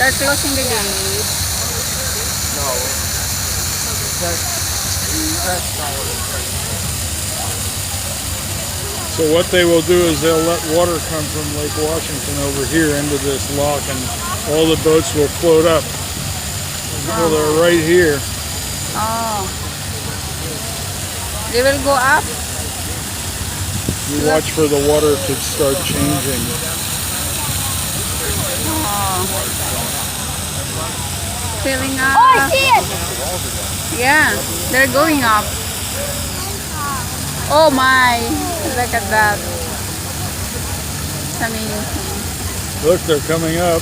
They're closing the gate. No. That's not what it's saying. So what they will do is they'll let water come from Lake Washington over here into this lock, and all the boats will float up. Well, they're right here. Oh. They will go up. You watch for the water to start changing. Oh. Filling up. Oh, I see it! Yeah, they're going up. Oh my, look at that. It's amazing. Look, they're coming up.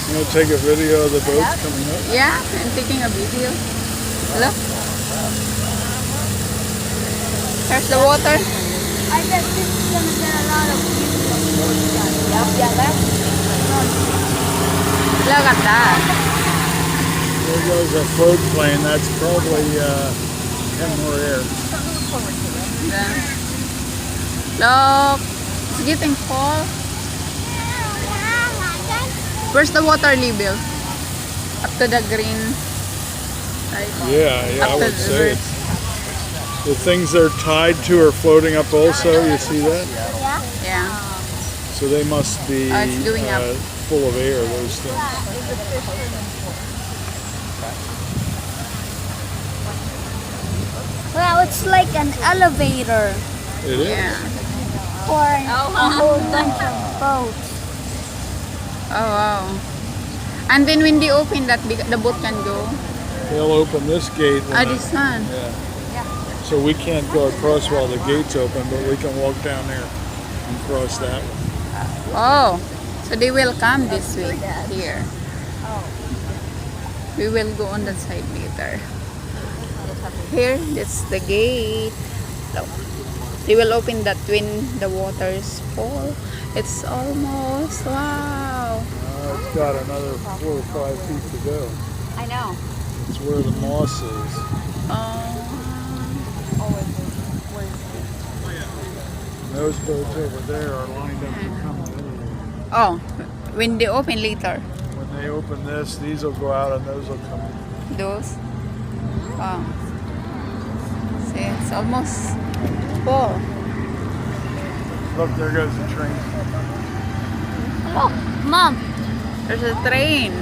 You want to take a video of the boats coming up? Yeah, I'm taking a video. Look. There's the water. I bet this is gonna get a lot of views. Look at that. There goes a float plane. That's probably Kenmore Air. Yeah. Look, it's getting full. Where's the water level? Up to the green. Right? Yeah, I Up to would the say bird. it's, the things they're tied to are floating up also. You see that? Yeah. So they must be Oh, it's going up. full of air, those things. Wow, it's like an elevator It is. Yeah. for a whole bunch of boats. Oh wow. And then when they open that, the boat can go. They'll open this gate. When This one. yeah. So we can't go across while the gate's open, but we can walk down there and cross that one. Oh, so they will come this way here. We will go on that side later. Here, that's the gate. Look. They will open that when the water's full. It's almost, wow. It's got another 4 or 5 feet to go. I know. It's where the moss is. And those boats over there are lined up to come in. Oh, when they open later, When they open this, these will go out and those will come in. those. Wow. See, it's almost full. Look, there goes the train. Look, Mom, There's a train.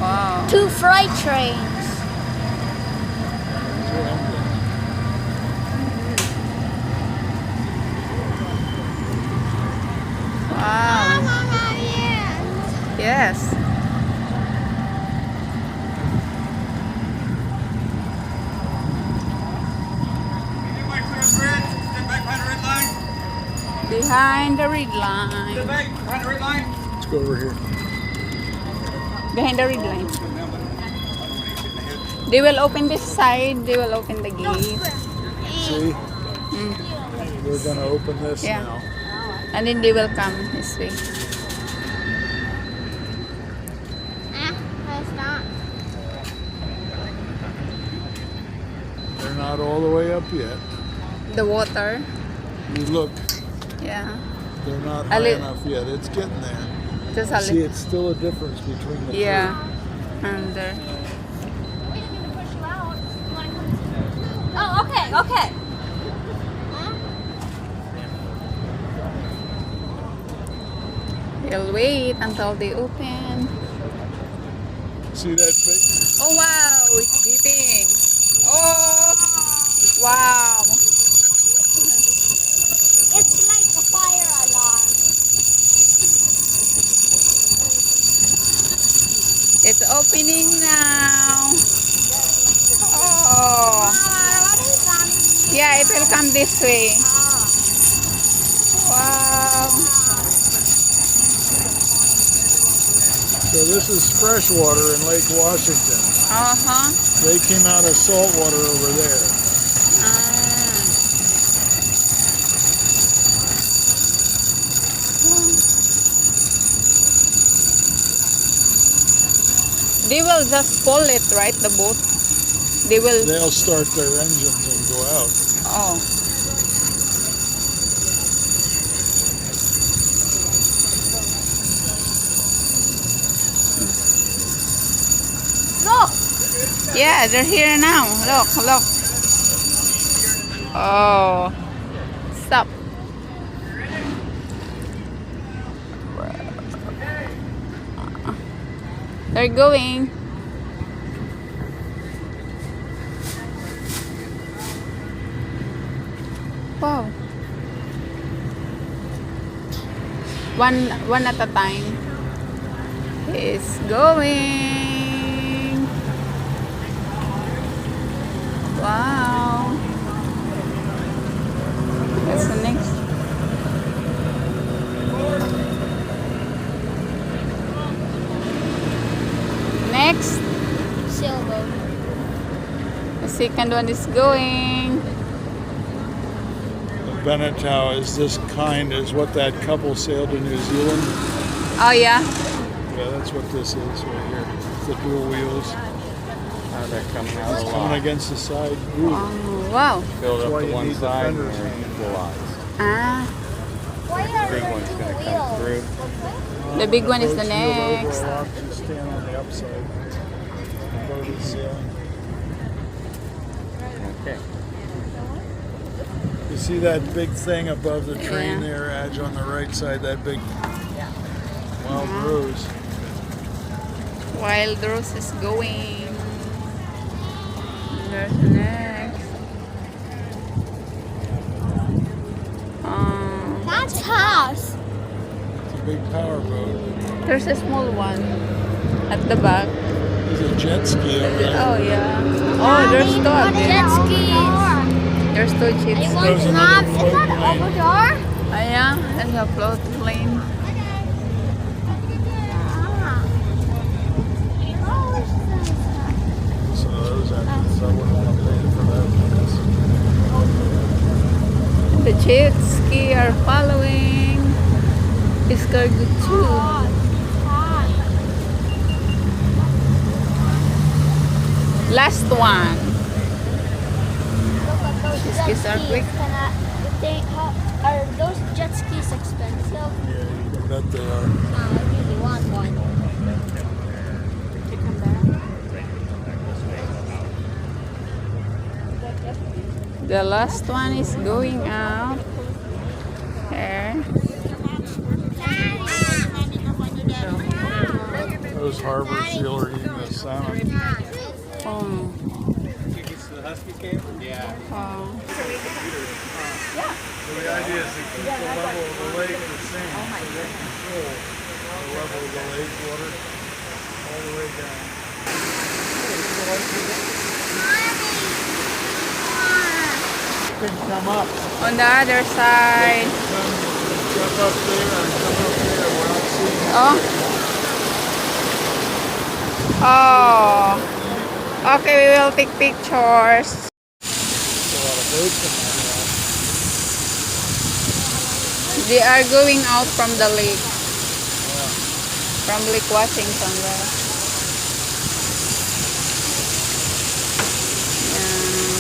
Wow. 2 freight trains. That's what I'm doing. Wow. Yes. Behind the red line. Let's go over here. Behind the red line. They will open this side. They will open the gate. See? We're going to open this Yeah. now. And then they will come this way. That's not. They're not all the way up yet. The water. You look, Yeah. they're not A high lit- enough yet. It's getting there. Just a See, little. it's still a difference between the Yeah. And there. Oh, okay, okay. We'll wait until they open. two. See that big? Oh wow, it's beeping. Oh, wow. It's like a fire alarm. It's opening now. Oh, yeah, it will come this way. Wow. So this is fresh water in Lake Washington. Uh-huh. They came out of salt water over there. They will just pull it, right? The boat. They will. They'll start their engines and go out. Oh. Yeah, they're here now. Look, look. Oh, stop. They're going. Wow. One at a time. It's going. Wow. That's the next. Next. Silver. The second one is going. The Beneteau is this kind, is what that couple sailed to New Zealand. Oh yeah. Yeah, that's what this is right here. It's the dual wheels. They're coming out of It's the coming lot. against the side. Ooh. Oh, wow. Filled That's up why to you one need the side and fenders they're hanging. equalized. Ah, Why The are big there one's two gonna come wheels? through. the big one is the Boat's wheeled over, next. a lot just stand on the upside. The boat is sailing. Okay. You see that big thing above the train Yeah. there, Edge, on the right side, that big wild rose. Wild Rose is going. There's the next. That's house. It's a big power boat. There's a small one at the back. There's a jet ski over there. Oh yeah. Oh, there's two of Jet them. skis. There's two jet It skis. was There's not. another It's float not plane. over there. Oh yeah, there's a float plane. Ah. So those engines, I wouldn't want to pay for that. The jet ski are following. It's cargo too. Last one. Those skis jet are skis. quick. Are those jet skis expensive? Yeah, you can bet they are. I really want one. The last one is going out. Here. Those harbor seal are eating the salmon. Oh. Yeah. Oh. So the idea is to keep the level of the lake the same. So they control the level of the lake water all the way down. Can come up. On the other side. Jump up there and come up there. We're not seeing it. Oh. Oh. Okay, we will take pictures. There's a lot of boats in there. They are going out from the lake. From Lake Washington. There. Yeah.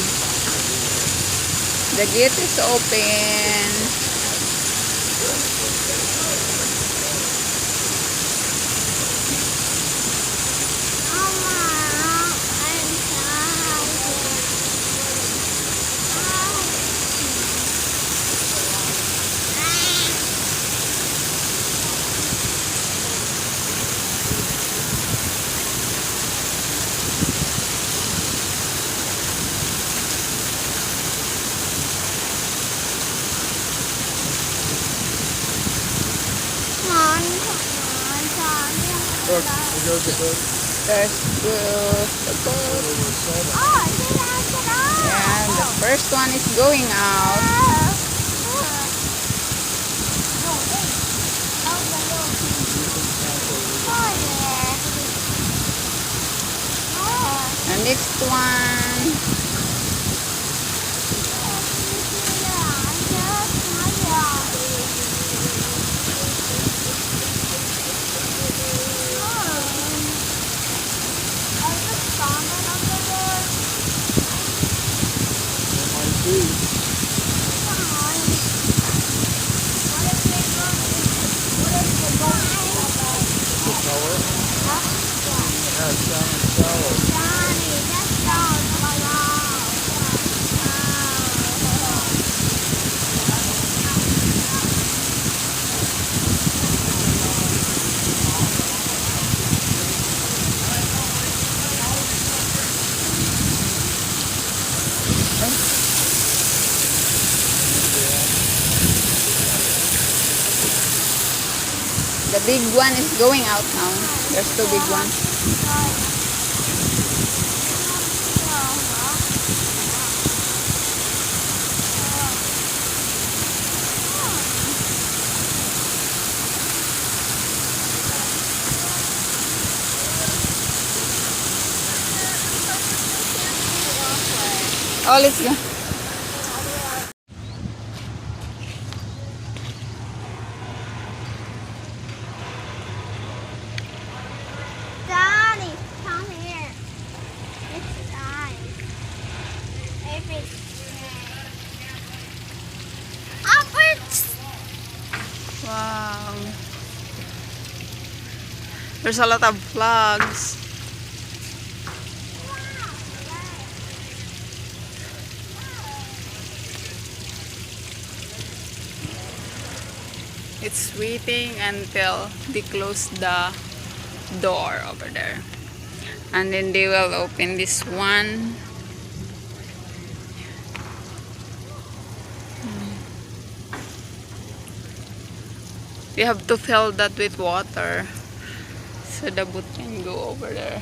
The gate is open. Look, there goes the boat. There's the boat. And the first one is going out. The next one. There might be. The color. Yeah, salmon salad. The big one is going out now. There's two big ones. Oh, let's go. Daddy, come here. It's nice. Upwards. Wow. There's a lot of flags. It's waiting until they close the door over there. And then they will open this one. You have to fill that with water so the boat can go over there.